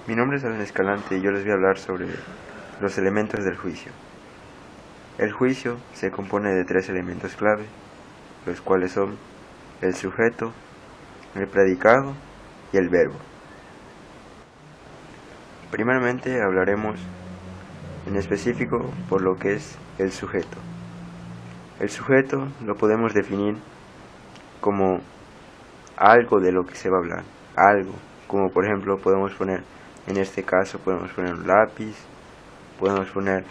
Mi nombre es Alan Escalante y yo les voy a hablar sobre los elementos del juicio. El juicio se compone de tres elementos clave, los cuales son el sujeto, el predicado y el verbo. Primeramente hablaremos en específico por lo que es el sujeto. El sujeto lo podemos definir como algo de lo que se va a hablar, algo, como por ejemplo podemos poner, en este caso podemos poner un lápiz, podemos poner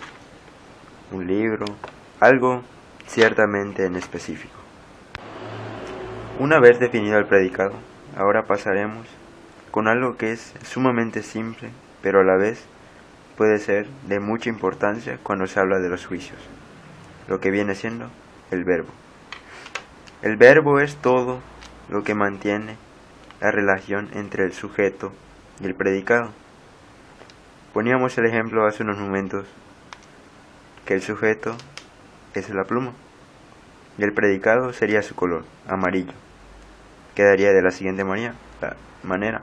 un libro, algo ciertamente en específico. Una vez definido el predicado, ahora pasaremos con algo que es sumamente simple, pero a la vez puede ser de mucha importancia cuando se habla de los juicios, lo que viene siendo el verbo. El verbo es todo lo que mantiene la relación entre el sujeto y el predicado. Poníamos el ejemplo hace unos momentos que el sujeto es la pluma y el predicado sería su color, amarillo. Quedaría de la siguiente manera,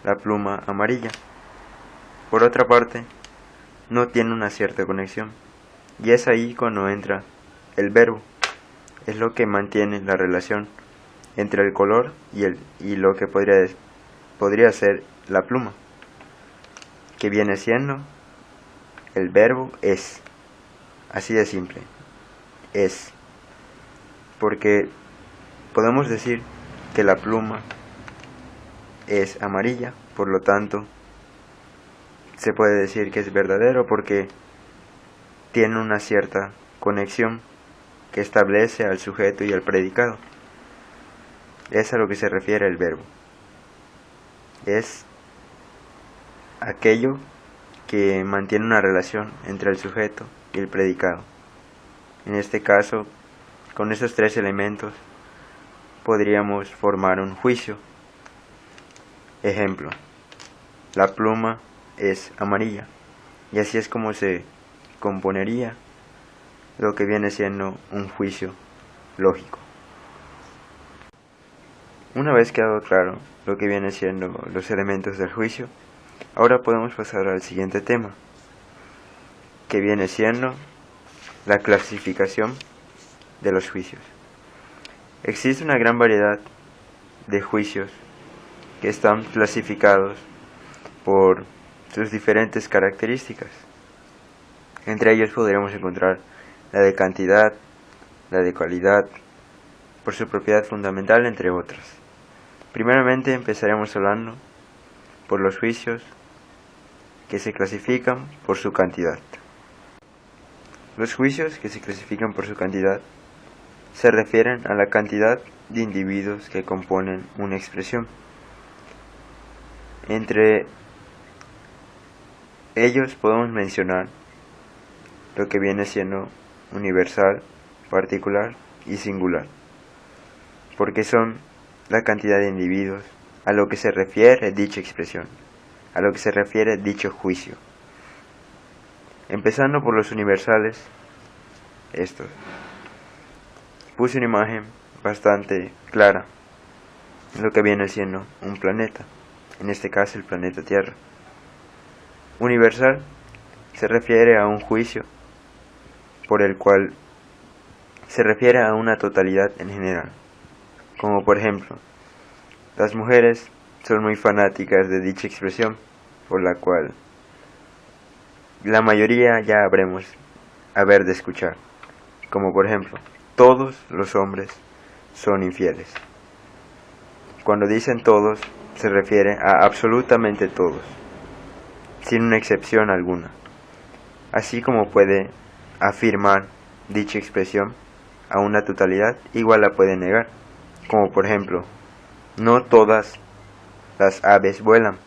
la pluma amarilla. Por otra parte, no tiene una cierta conexión, y es ahí cuando entra el verbo. Es lo que mantiene la relación entre el color y lo que podría ser la pluma, que viene siendo el verbo es. Así de simple, es. Porque podemos decir que la pluma es amarilla, por lo tanto se puede decir que es verdadero porque tiene una cierta conexión que establece al sujeto y al predicado. Es a lo que se refiere el verbo. Es aquello que mantiene una relación entre el sujeto y el predicado. En este caso, con esos tres elementos podríamos formar un juicio. Ejemplo, la pluma es amarilla, y así es como se componería lo que viene siendo un juicio lógico. Una vez quedado claro lo que viene siendo los elementos del juicio, ahora podemos pasar al siguiente tema, que viene siendo la clasificación de los juicios. Existe una gran variedad de juicios que están clasificados por sus diferentes características. Entre ellos podríamos encontrar la de cantidad, la de calidad, por su propiedad fundamental, entre otras. Primeramente empezaremos hablando por los juicios que se clasifican por su cantidad. Los juicios que se clasifican por su cantidad se refieren a la cantidad de individuos que componen una expresión. Entre ellos podemos mencionar lo que viene siendo universal, particular y singular, porque son la cantidad de individuos a lo que se refiere dicha expresión, a lo que se refiere dicho juicio. Empezando por los universales, estos. Puse una imagen bastante clara en lo que viene siendo un planeta, en este caso el planeta Tierra. Universal se refiere a un juicio por el cual se refiere a una totalidad en general, como por ejemplo, las mujeres son muy fanáticas de dicha expresión, por la cual la mayoría ya haber de escuchar, como por ejemplo, todos los hombres son infieles. Cuando dicen todos, se refiere a absolutamente todos, sin una excepción alguna. Así como puede afirmar dicha expresión a una totalidad, igual la puede negar, como por ejemplo, no todas las aves vuelan.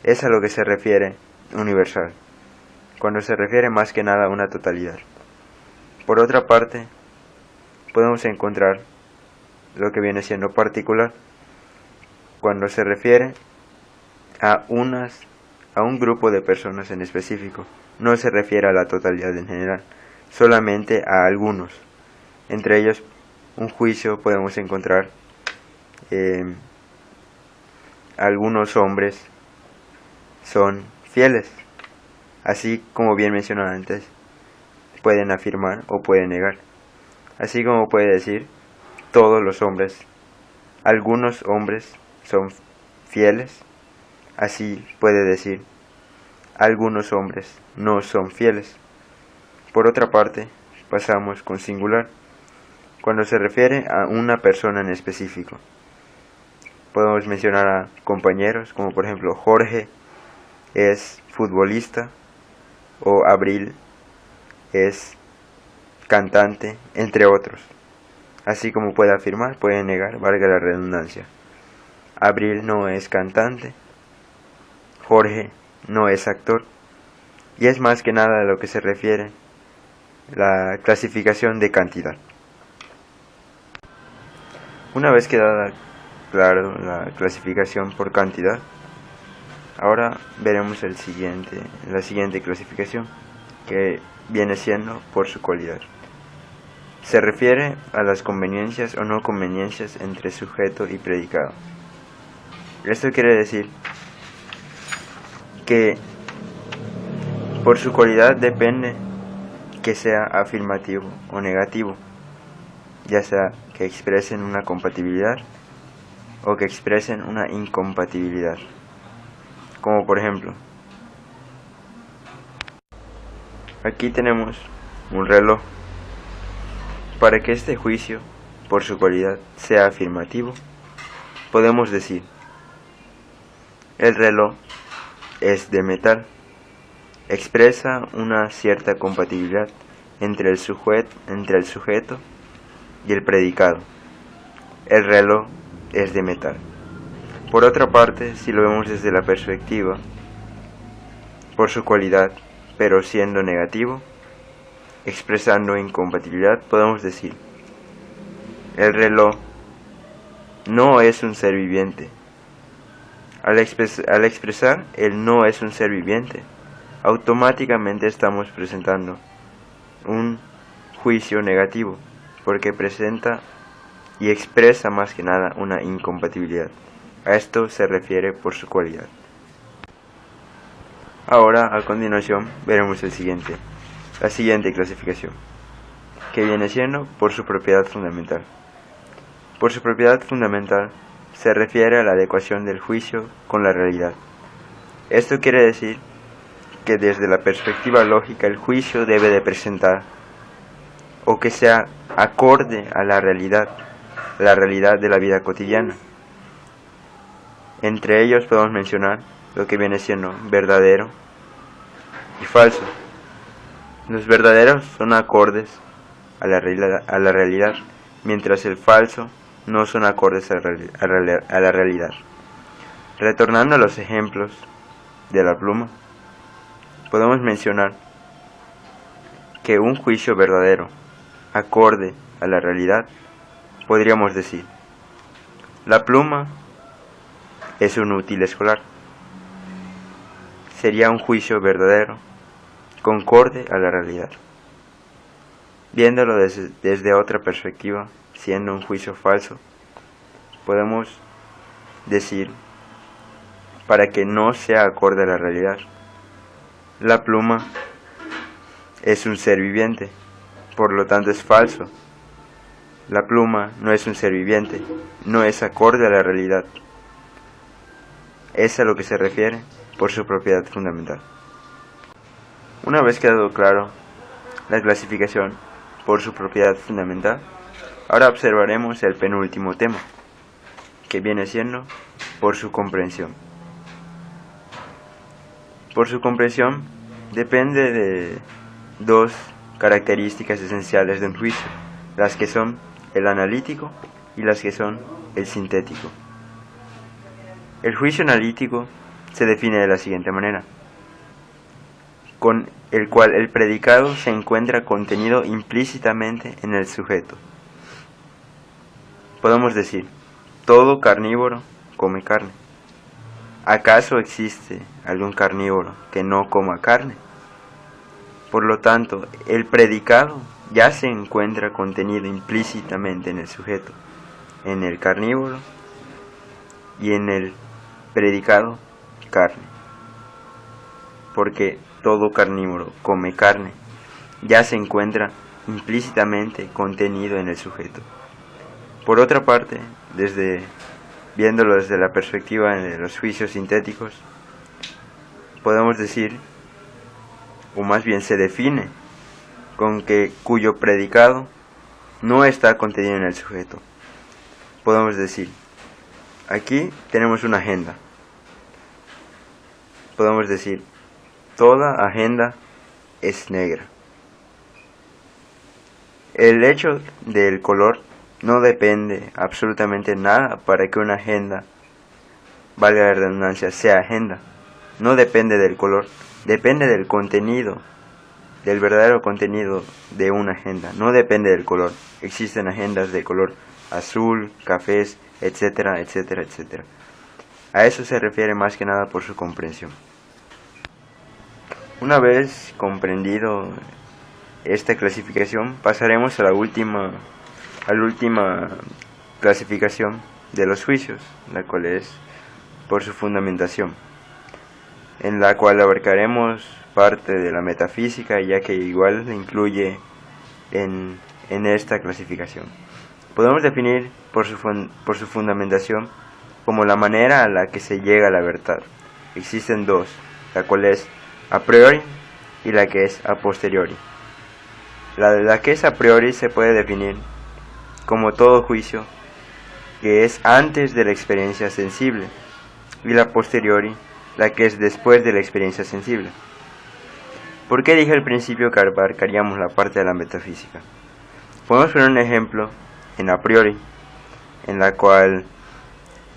Es a lo que se refiere universal, cuando se refiere más que nada a una totalidad. Por otra parte, podemos encontrar lo que viene siendo particular, cuando se refiere a un grupo de personas en específico. No se refiere a la totalidad en general, solamente a algunos. Entre ellos, un juicio podemos encontrar algunos hombres son fieles. Así como bien mencioné antes, pueden afirmar o pueden negar. Así como puede decir, todos los hombres, algunos hombres son fieles. Así puede decir, algunos hombres no son fieles. Por otra parte, pasamos con singular, cuando se refiere a una persona en específico. Podemos mencionar a compañeros, como por ejemplo Jorge es futbolista, o Abril es cantante, entre otros. Así como puede afirmar, puede negar, valga la redundancia. Abril no es cantante, Jorge no es actor, y es más que nada a lo que se refiere la clasificación de cantidad. Una vez quedada claro la clasificación por cantidad, ahora veremos la siguiente clasificación, que viene siendo por su cualidad. Se refiere a las conveniencias o no conveniencias entre sujeto y predicado. Esto quiere decir que por su cualidad depende que sea afirmativo o negativo, ya sea que expresen una compatibilidad o que expresen una incompatibilidad. Como por ejemplo, aquí tenemos un reloj. Para que este juicio, por su cualidad, sea afirmativo, podemos decir, el reloj es de metal. Expresa una cierta compatibilidad entre el sujeto y el predicado. El reloj es de metal. Por otra parte, si lo vemos desde la perspectiva, por su cualidad, pero siendo negativo, expresando incompatibilidad, podemos decir, el reloj no es un ser viviente. Al expresar el no es un ser viviente, automáticamente estamos presentando un juicio negativo, porque presenta y expresa más que nada una incompatibilidad. A esto se refiere por su cualidad. Ahora, a continuación, veremos la siguiente clasificación, que viene siendo por su propiedad fundamental. Por su propiedad fundamental se refiere a la adecuación del juicio con la realidad. Esto quiere decir que desde la perspectiva lógica el juicio debe de presentar o que sea acorde a la realidad de la vida cotidiana. Entre ellos podemos mencionar lo que viene siendo verdadero y falso. Los verdaderos son acordes a la realidad, mientras el falso no son acordes a la realidad. Retornando a los ejemplos de la pluma, podemos mencionar que un juicio verdadero, acorde a la realidad, podríamos decir, la pluma es un útil escolar. Sería un juicio verdadero, concorde a la realidad. Viéndolo desde otra perspectiva, siendo un juicio falso, podemos decir, para que no sea acorde a la realidad, la pluma es un ser viviente, por lo tanto es falso. La pluma no es un ser viviente, no es acorde a la realidad. Es a lo que se refiere por su propiedad fundamental. Una vez quedado claro la clasificación por su propiedad fundamental, ahora observaremos el penúltimo tema, que viene siendo por su comprensión. Por su comprensión depende de dos características esenciales de un juicio, las que son el analítico y las que son el sintético. El juicio analítico se define de la siguiente manera, con el cual el predicado se encuentra contenido implícitamente en el sujeto. Podemos decir, todo carnívoro come carne. ¿Acaso existe algún carnívoro que no coma carne? Por lo tanto, el predicado ya se encuentra contenido implícitamente en el sujeto, en el carnívoro y en el predicado carne. porque todo carnívoro come carne, ya se encuentra implícitamente contenido en el sujeto. Por otra parte, viéndolo desde la perspectiva de los juicios sintéticos, podemos decir, o más bien se define, cuyo predicado no está contenido en el sujeto. Podemos decir, aquí tenemos una agenda. Podemos decir, toda agenda es negra. El hecho del color no depende absolutamente nada para que una agenda, valga la redundancia, sea agenda. No depende del color, depende del contenido, del verdadero contenido de una agenda. No depende del color. Existen agendas de color azul, cafés, etcétera, etcétera, etcétera. A eso se refiere más que nada por su comprensión. Una vez comprendido esta clasificación, pasaremos a la última clasificación de los juicios, la cual es por su fundamentación, en la cual abarcaremos parte de la metafísica, ya que igual incluye en esta clasificación. Podemos definir por su fundamentación como la manera a la que se llega a la verdad. Existen dos, la cual es a priori y la que es a posteriori. La que es a priori se puede definir como todo juicio que es antes de la experiencia sensible, y la posteriori, la que es después de la experiencia sensible. ¿Por qué dije al principio que abarcaríamos la parte de la metafísica? Podemos poner un ejemplo en a priori, en la cual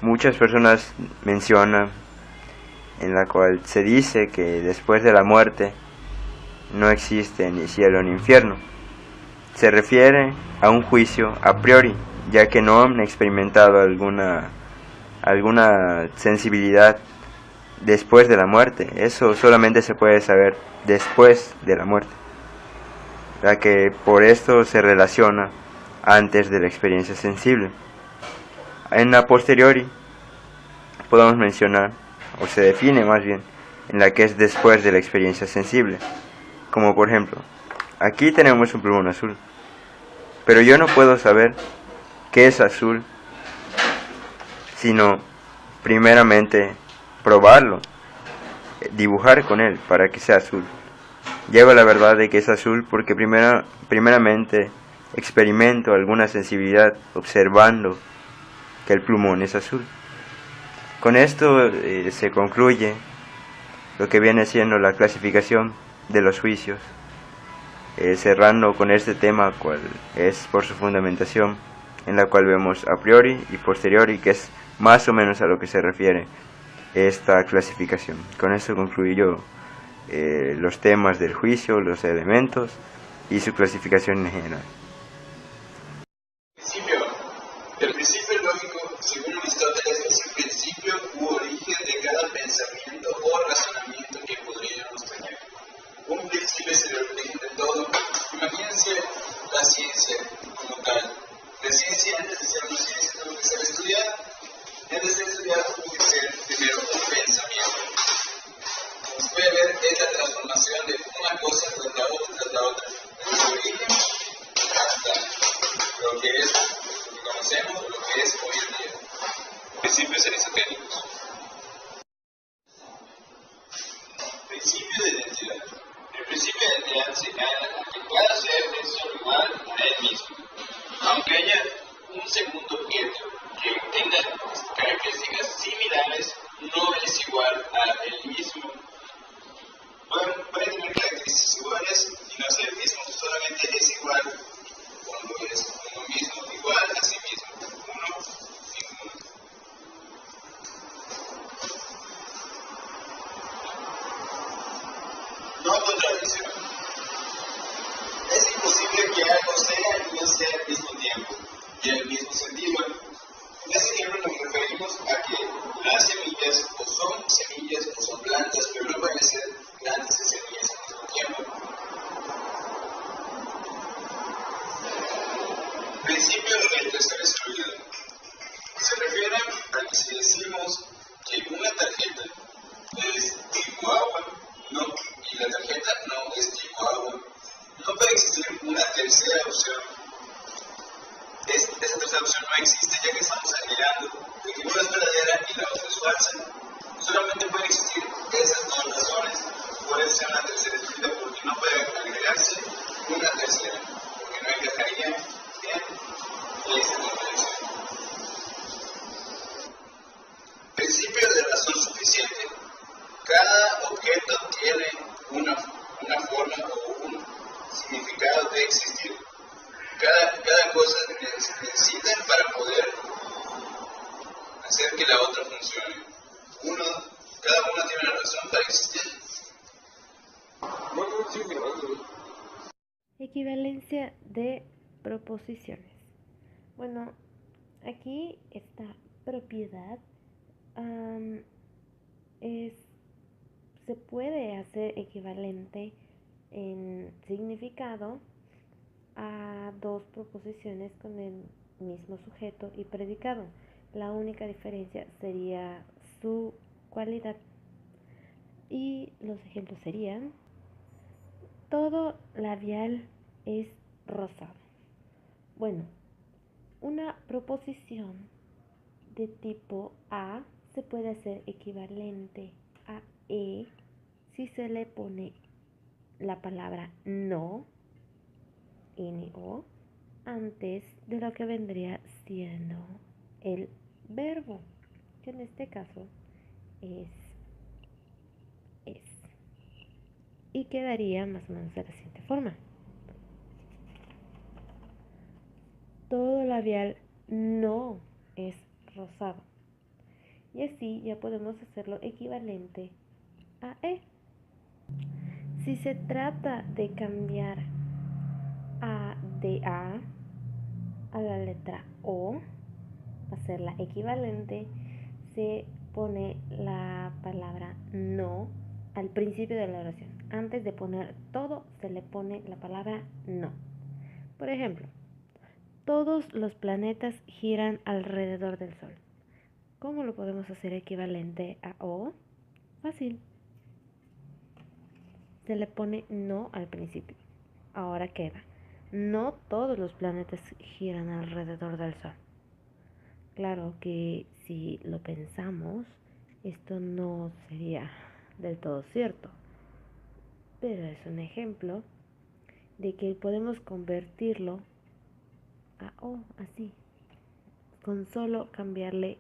muchas personas mencionan, en la cual se dice que después de la muerte no existe ni cielo ni infierno. Se refiere a un juicio a priori, ya que no han experimentado alguna sensibilidad después de la muerte. Eso solamente se puede saber después de la muerte, ya que por esto se relaciona antes de la experiencia sensible. En la posteriori podemos mencionar, o se define más bien, en la que es después de la experiencia sensible, como por ejemplo, aquí tenemos un plumón azul, pero yo no puedo saber qué es azul sino primeramente probarlo, dibujar con él para que sea azul. Llego a la verdad de que es azul porque primeramente experimento alguna sensibilidad observando que el plumón es azul. Con esto se concluye lo que viene siendo la clasificación de los juicios, cerrando con este tema, cual es por su fundamentación, en la cual vemos a priori y posteriori, que es más o menos a lo que se refiere esta clasificación. Con esto concluyo los temas del juicio, los elementos y su clasificación en general. El principio lógico, según Aristóteles, es el principio u origen de cada pensamiento o razonamiento que podríamos tener. Un principio es el origen de todo. Imagínense la ciencia como tal. La ciencia, antes de ser una ciencia, tuvo que ser estudiada. Antes de ser estudiada, tuvo que ser primero un pensamiento. Como se puede ver, es la transformación de una cosa tras la otra. Desde su origen hasta lo que es, lo que conocemos, lo que es hoy en día. Principios aristotélicos. Principio de identidad. El principio de identidad señala que cada ser es solo igual a él mismo, aunque haya un segundo objeto que tenga características similares, no es igual a él mismo. Puede tener características iguales y no ser el mismo, solamente es igual cuando es uno mismo, igual a sí mismo, uno sin uno. No contradicción. Es imposible que algo sea y no sea al mismo tiempo y en el mismo sentido. En este ejemplo nos referimos a que las semillas o son plantas, pero no pueden ser plantas y semillas al mismo tiempo. Principio de reiteración excluida. Se refiere a que si decimos que una tarjeta es tipo agua, no Solamente pueden existir esas dos razones. Puede ser una tercera escrita porque no puede agregarse una tercera, porque no encajaría en esa contradicción. Principio de razón suficiente. Cada objeto tiene una forma o un significado de existir. Cada cosa necesita para poder hacer que la otra funcione. Cada uno tiene una razón para existir. Equivalencia de proposiciones. Bueno, aquí esta propiedad se puede hacer equivalente en significado a dos proposiciones con el mismo sujeto y predicado. La única diferencia sería su cualidad. Y los ejemplos serían: todo labial es rosado. Bueno, una proposición de tipo A se puede hacer equivalente a E si se le pone la palabra no, N-O, antes de lo que vendría siendo el verbo, que en este caso es. Y quedaría más o menos de la siguiente forma: todo labial no es rosado. Y así ya podemos hacerlo equivalente a E. Si se trata de cambiar de A a la letra O, hacerla equivalente, se pone la palabra no al principio de la oración. Antes de poner todo, se le pone la palabra no. Por ejemplo, todos los planetas giran alrededor del Sol. ¿Cómo lo podemos hacer equivalente a O? Fácil. Se le pone no al principio. Ahora queda: no todos los planetas giran alrededor del Sol. Claro que si lo pensamos, esto no sería del todo cierto, pero es un ejemplo de que podemos convertirlo a O así, con solo cambiarle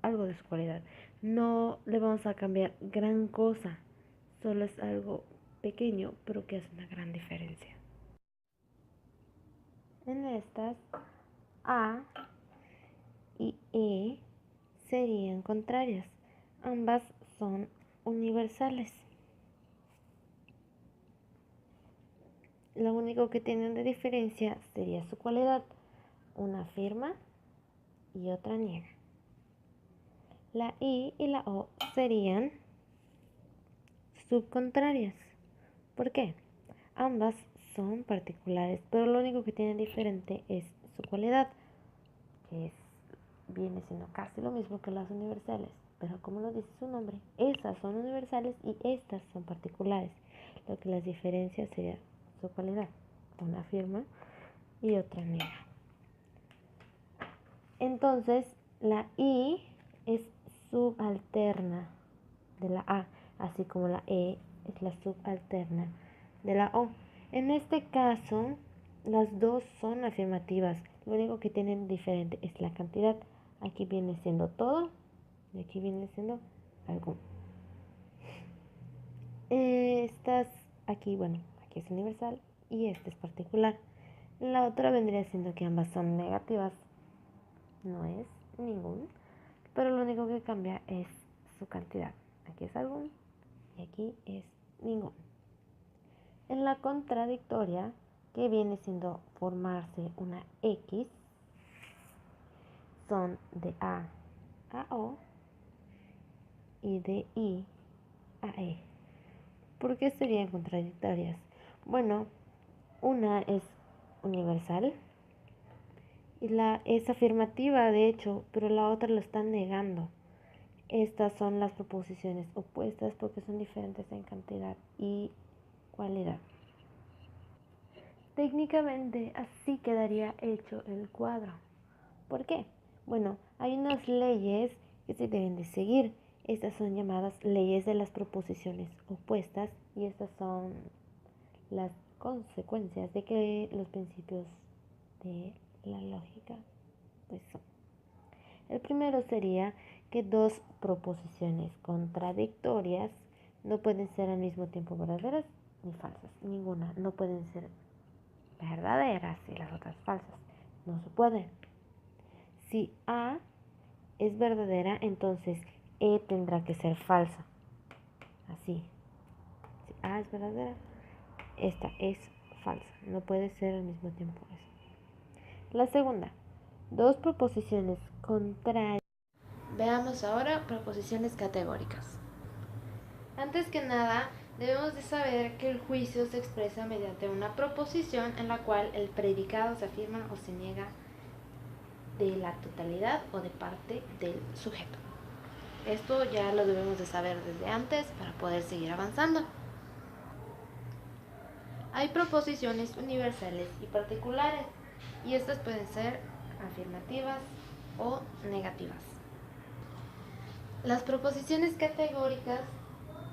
algo de su cualidad. No le vamos a cambiar gran cosa, solo es algo pequeño, pero que hace una gran diferencia. En estas, A y E serían contrarias. Ambas son universales. Lo único que tienen de diferencia sería su cualidad. Una afirma y otra niega. La I y la O serían subcontrarias. ¿Por qué? Ambas son particulares, pero lo único que tienen diferente es su cualidad, que viene siendo casi lo mismo que las universales, pero como lo dice su nombre, esas son universales y estas son particulares. Lo que las diferencia sería su cualidad. Una afirma y otra niega. Entonces, la I es subalterna de la A, así como la E es la subalterna de la O. En este caso, las dos son afirmativas. Lo único que tienen diferente es la cantidad. Aquí viene siendo todo y aquí viene siendo algo. Estas aquí es universal y esta es particular. La otra vendría siendo que ambas son negativas. No es ningún, pero lo único que cambia es su cantidad. Aquí es algún y aquí es ningún. En la contradictoria, que viene siendo formarse una X, son de A a O y de I a E. ¿Por qué serían contradictorias? Bueno, una es universal y es afirmativa, de hecho, pero la otra lo está negando. Estas son las proposiciones opuestas porque son diferentes en cantidad y cualidad. Técnicamente así quedaría hecho el cuadro. ¿Por qué? Bueno, hay unas leyes que se deben de seguir Estas son llamadas leyes de las proposiciones opuestas y estas son las consecuencias de que los principios de la lógica pues son. El primero sería que dos proposiciones contradictorias no pueden ser al mismo tiempo verdaderas ni falsas. Ninguna. No pueden ser verdaderas y las otras falsas. No se pueden. Si A es verdadera, entonces E tendrá que ser falsa. Así. Si A es verdadera, esta es falsa. No puede ser al mismo tiempo eso. La segunda. Dos proposiciones contrarias. Veamos ahora proposiciones categóricas. Antes que nada, debemos de saber que el juicio se expresa mediante una proposición en la cual el predicado se afirma o se niega de la totalidad o de parte del sujeto. Esto ya lo debemos de saber desde antes para poder seguir avanzando. Hay proposiciones universales y particulares y estas pueden ser afirmativas o negativas. Las proposiciones categóricas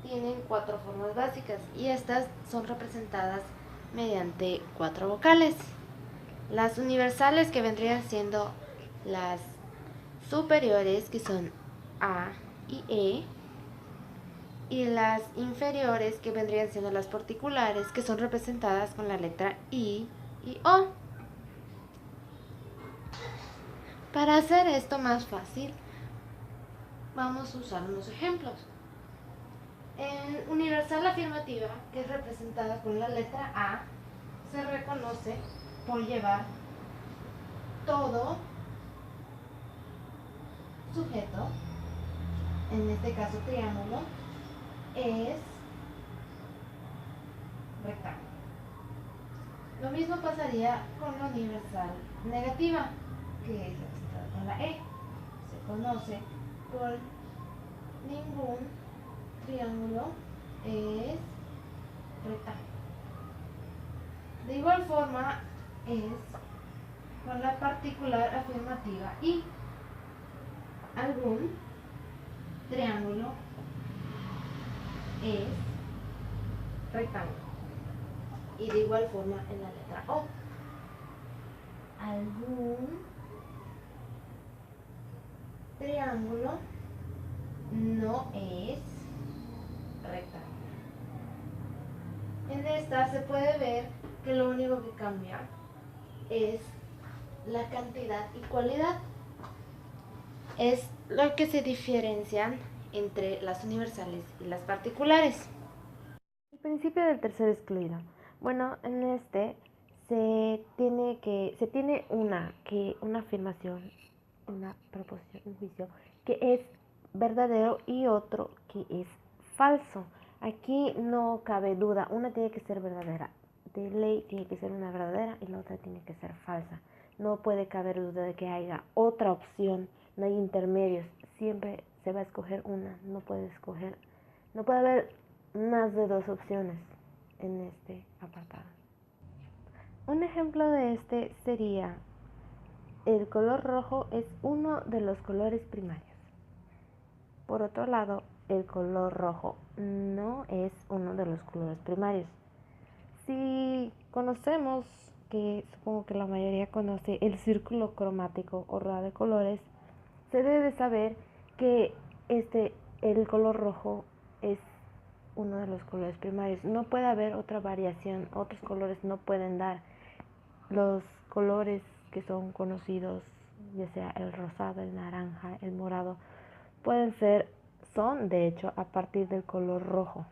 tienen 4 formas básicas y estas son representadas mediante 4 vocales. Las universales, que vendrían siendo las superiores, que son A y E, y las inferiores, que vendrían siendo las particulares, que son representadas con la letra I y O. Para hacer esto más fácil, vamos a usar unos ejemplos. En universal afirmativa, que es representada con la letra A, se reconoce por llevar todo sujeto, en este caso triángulo, es rectángulo. Lo mismo pasaría con la universal negativa, que es representada con la E. Se conoce por ningún triángulo es rectángulo. De igual forma es con la particular afirmativa y algún triángulo es rectángulo. Y de igual forma en la letra O. Algún triángulo no es rectángulo. En esta se puede ver que lo único que cambia es la cantidad y cualidad. Es lo que se diferencian entre las universales y las particulares. El principio del tercero excluido. Bueno, en este se tiene una afirmación, una proposición, un juicio que es verdadero y otro que es falso. Aquí no cabe duda, una tiene que ser verdadera. De ley tiene que ser una verdadera y la otra tiene que ser falsa. No puede caber duda de que haya otra opción, no hay intermedios. Siempre se va a escoger una, no puede haber más de 2 opciones en este apartado. Un ejemplo de este sería: el color rojo es uno de los colores primarios. Por otro lado, el color rojo no es uno de los colores primarios. Si conocemos, que supongo que la mayoría conoce, el círculo cromático o rueda de colores, se debe saber que el color rojo es uno de los colores primarios. No puede haber otra variación, otros colores no pueden dar. Los colores que son conocidos, ya sea el rosado, el naranja, el morado, son de hecho a partir del color rojo.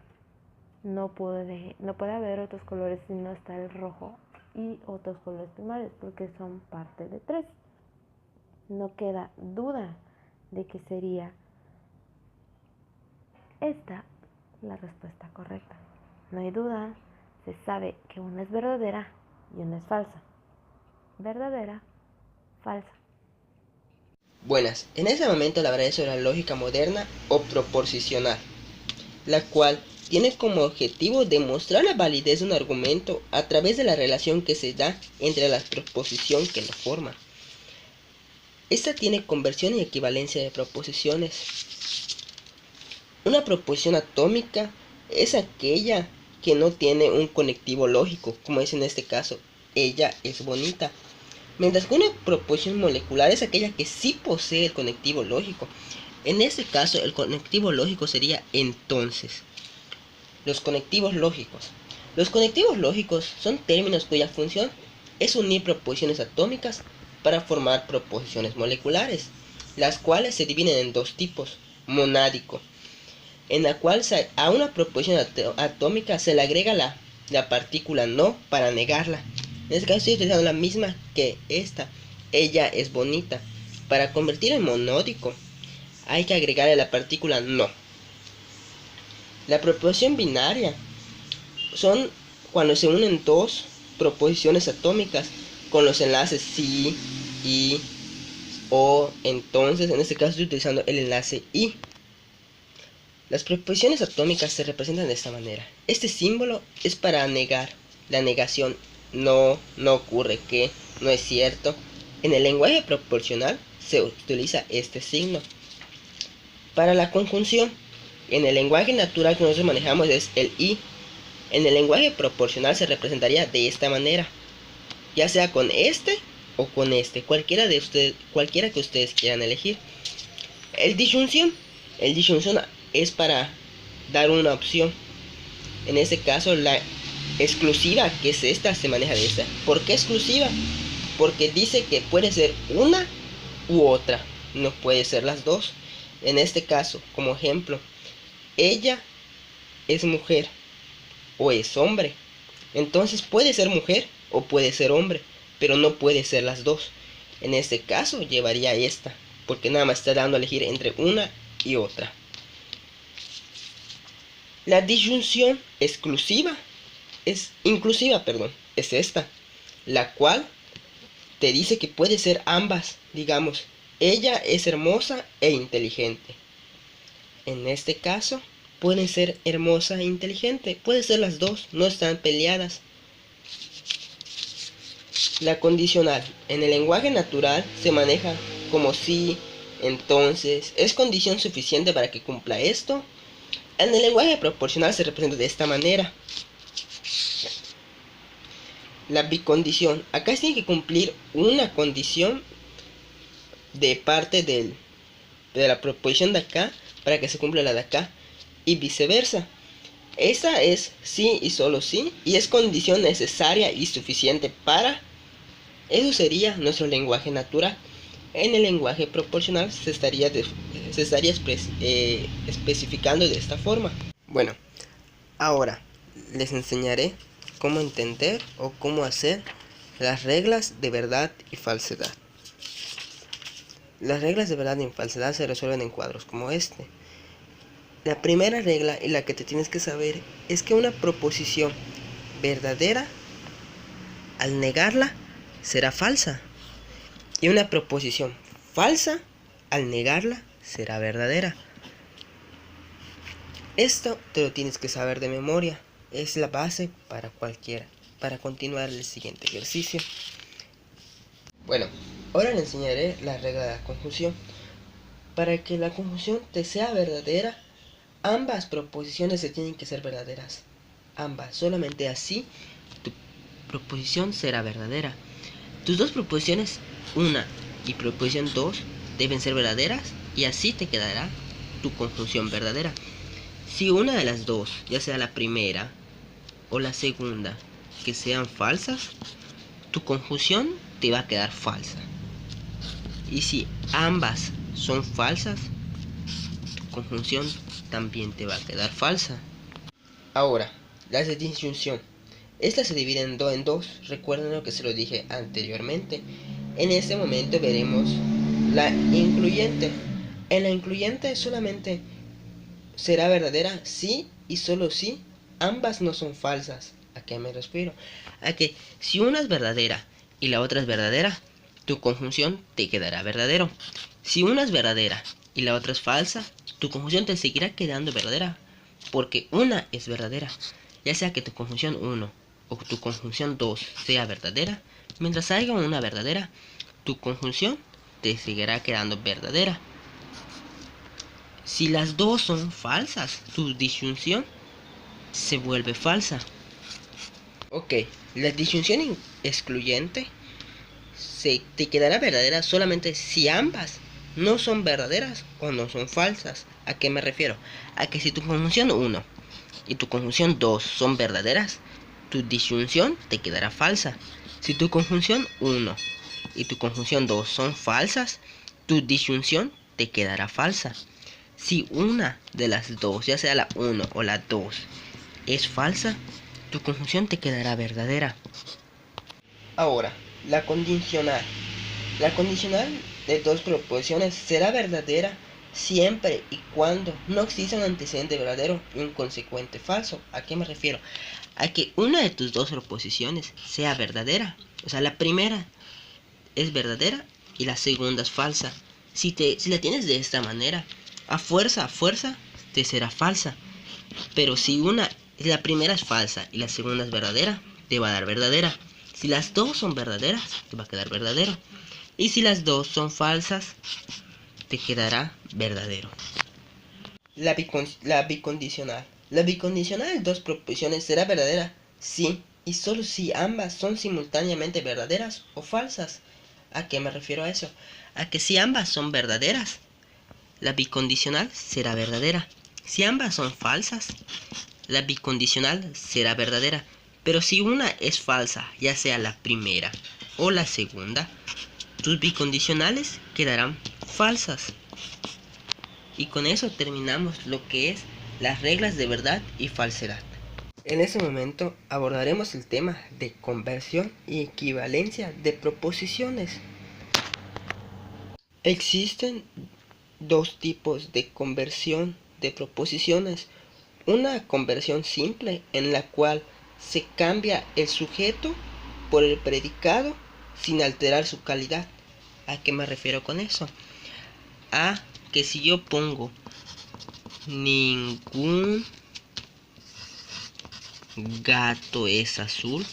No puede haber otros colores si no está el rojo y otros colores primarios, porque son parte de 3. No queda duda de que sería esta la respuesta correcta. No hay duda, se sabe que una es verdadera y una es falsa. Verdadera, falsa. Buenas, en este momento hablaré sobre la lógica moderna o proposicional, la cual tiene como objetivo demostrar la validez de un argumento a través de la relación que se da entre la proposición que lo forma. Esta tiene conversión y equivalencia de proposiciones. Una proposición atómica es aquella que no tiene un conectivo lógico, como es en este caso, ella es bonita. Mientras que una proposición molecular es aquella que sí posee el conectivo lógico. En este caso, el conectivo lógico sería entonces. Los conectivos lógicos. Los conectivos lógicos son términos cuya función es unir proposiciones atómicas para formar proposiciones moleculares, las cuales se dividen en dos tipos. Monádico, en la cual a una proposición atómica se le agrega la partícula no para negarla. En este caso estoy utilizando la misma que esta, ella es bonita. Para convertir en monódico hay que agregarle la partícula no. La proposición binaria son cuando se unen dos proposiciones atómicas con los enlaces sí, y, o, entonces. En este caso estoy utilizando el enlace y. Las proposiciones atómicas se representan de esta manera. Este símbolo es para negar. La negación no ocurre, que no es cierto. En el lenguaje proporcional se utiliza este signo. Para la conjunción, en el lenguaje natural que nosotros manejamos es el y. En el lenguaje proporcional se representaría de esta manera, ya sea con este o con este, cualquiera que ustedes quieran elegir. El disyunción es para dar una opción. En este caso la exclusiva, que es esta, se maneja de esta. ¿Por qué exclusiva? Porque dice que puede ser una u otra, no puede ser las dos. En este caso, como ejemplo, ella es mujer o es hombre. Entonces puede ser mujer o puede ser hombre, pero no puede ser las dos. En este caso llevaría esta, porque nada más está dando a elegir entre una y otra. La disyunción inclusiva, es esta, la cual te dice que puede ser ambas. Digamos, ella es hermosa e inteligente. En este caso, puede ser hermosa e inteligente, puede ser las dos, no están peleadas. La condicional, en el lenguaje natural se maneja como si, entonces, es condición suficiente para que cumpla esto. En el lenguaje proporcional se representa de esta manera. La bicondición, acá se tiene que cumplir una condición de parte de la proposición de acá para que se cumpla la de acá, y viceversa. Esa es sí y solo sí, y es condición necesaria y suficiente para. Eso sería nuestro lenguaje natural. En el lenguaje proporcional se estaría especificando de esta forma. Bueno, ahora les enseñaré cómo entender o cómo hacer las reglas de verdad y falsedad. Las reglas de verdad y falsedad se resuelven en cuadros como este. La primera regla, y la que te tienes que saber, es que una proposición verdadera, al negarla, será falsa. Y una proposición falsa, al negarla, será verdadera. Esto te lo tienes que saber de memoria. Es la base para cualquiera. Para continuar el siguiente ejercicio. Bueno, ahora le enseñaré la regla de la conjunción. Para que la conjunción te sea verdadera, ambas proposiciones se tienen que ser verdaderas. Ambas, solamente así tu proposición será verdadera. Tus dos proposiciones, 1 y proposición 2, deben ser verdaderas, y así te quedará tu conjunción verdadera. Si una de las dos, ya sea la primera o la segunda, que sean falsas, tu conjunción te va a quedar falsa. Y si ambas son falsas, tu conjunción también te va a quedar falsa. Ahora, las de disyunción. Estas se dividen en dos. Recuerden lo que se lo dije anteriormente. En este momento veremos la incluyente. En la incluyente solamente será verdadera si y solo si ambas no son falsas. ¿A qué me refiero? A que si una es verdadera y la otra es verdadera, tu conjunción te quedará verdadero. Si una es verdadera y la otra es falsa, tu conjunción te seguirá quedando verdadera, porque una es verdadera. Ya sea que tu conjunción 1 o tu conjunción 2 sea verdadera, mientras haya una verdadera, tu conjunción te seguirá quedando verdadera. Si las dos son falsas, tu disyunción se vuelve falsa. Ok, la disyunción excluyente te quedará verdadera solamente si ambas no son verdaderas o no son falsas. ¿A qué me refiero? A que si tu conjunción 1 y tu conjunción 2 son verdaderas, tu disyunción te quedará falsa. Si tu conjunción 1 y tu conjunción 2 son falsas, tu disyunción te quedará falsa. Si una de las dos, ya sea la 1 o la 2, es falsa, tu conjunción te quedará verdadera. Ahora, la condicional. La condicional de dos proposiciones será verdadera siempre y cuando no exista un antecedente verdadero y un consecuente falso. ¿A qué me refiero? A que una de tus dos proposiciones sea verdadera. O sea, la primera es verdadera y la segunda es falsa. Si la tienes de esta manera, a fuerza te será falsa. Pero si la primera es falsa y la segunda es verdadera, te va a dar verdadera. Si las dos son verdaderas, te va a quedar verdadero. Y si las dos son falsas, te quedará verdadero. La bicondicional. La bicondicional de dos proposiciones será verdadera si y solo si ambas son simultáneamente verdaderas o falsas. ¿A qué me refiero a eso? A que si ambas son verdaderas, la bicondicional será verdadera. Si ambas son falsas, la bicondicional será verdadera. Pero si una es falsa, ya sea la primera o la segunda, tus bicondicionales quedarán falsas. Y con eso terminamos lo que es las reglas de verdad y falsedad. En ese momento abordaremos el tema de conversión y equivalencia de proposiciones. Existen dos tipos de conversión de proposiciones. Una conversión simple en la cual se cambia el sujeto por el predicado sin alterar su calidad. ¿A qué me refiero con eso? A que si yo pongo ningún gato es azul,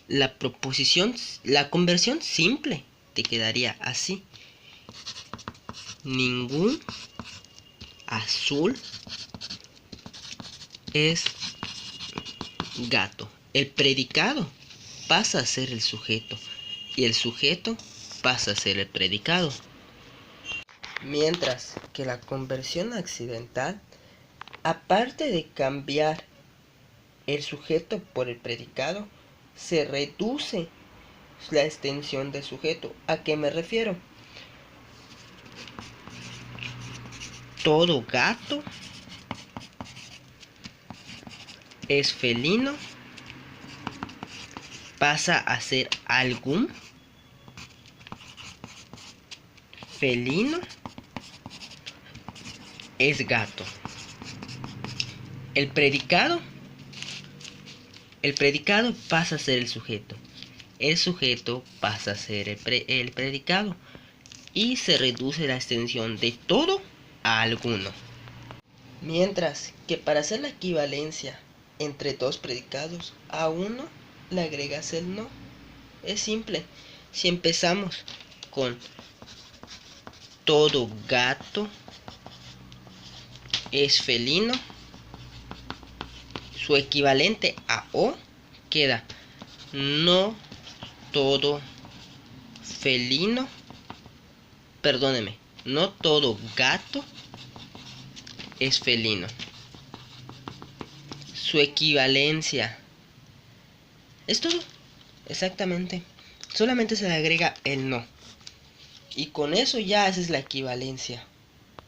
la conversión simple te quedaría así: ningún azul es gato. El predicado pasa a ser el sujeto y el sujeto pasa a ser el predicado. Mientras que la conversión accidental, aparte de cambiar el sujeto por el predicado, se reduce la extensión del sujeto. ¿A qué me refiero? Todo gato es felino pasa a ser algún felino es gato. El predicado pasa a ser el sujeto. El sujeto pasa a ser el predicado. Y se reduce la extensión de todo a alguno. Mientras que para hacer la equivalencia entre dos predicados, a uno le agregas el no. Es simple. Si empezamos con todo gato es felino, su equivalente a o queda no todo felino, perdóneme, no todo gato es felino. Su equivalencia es todo, exactamente. Solamente se le agrega el no. Y con eso ya haces la equivalencia.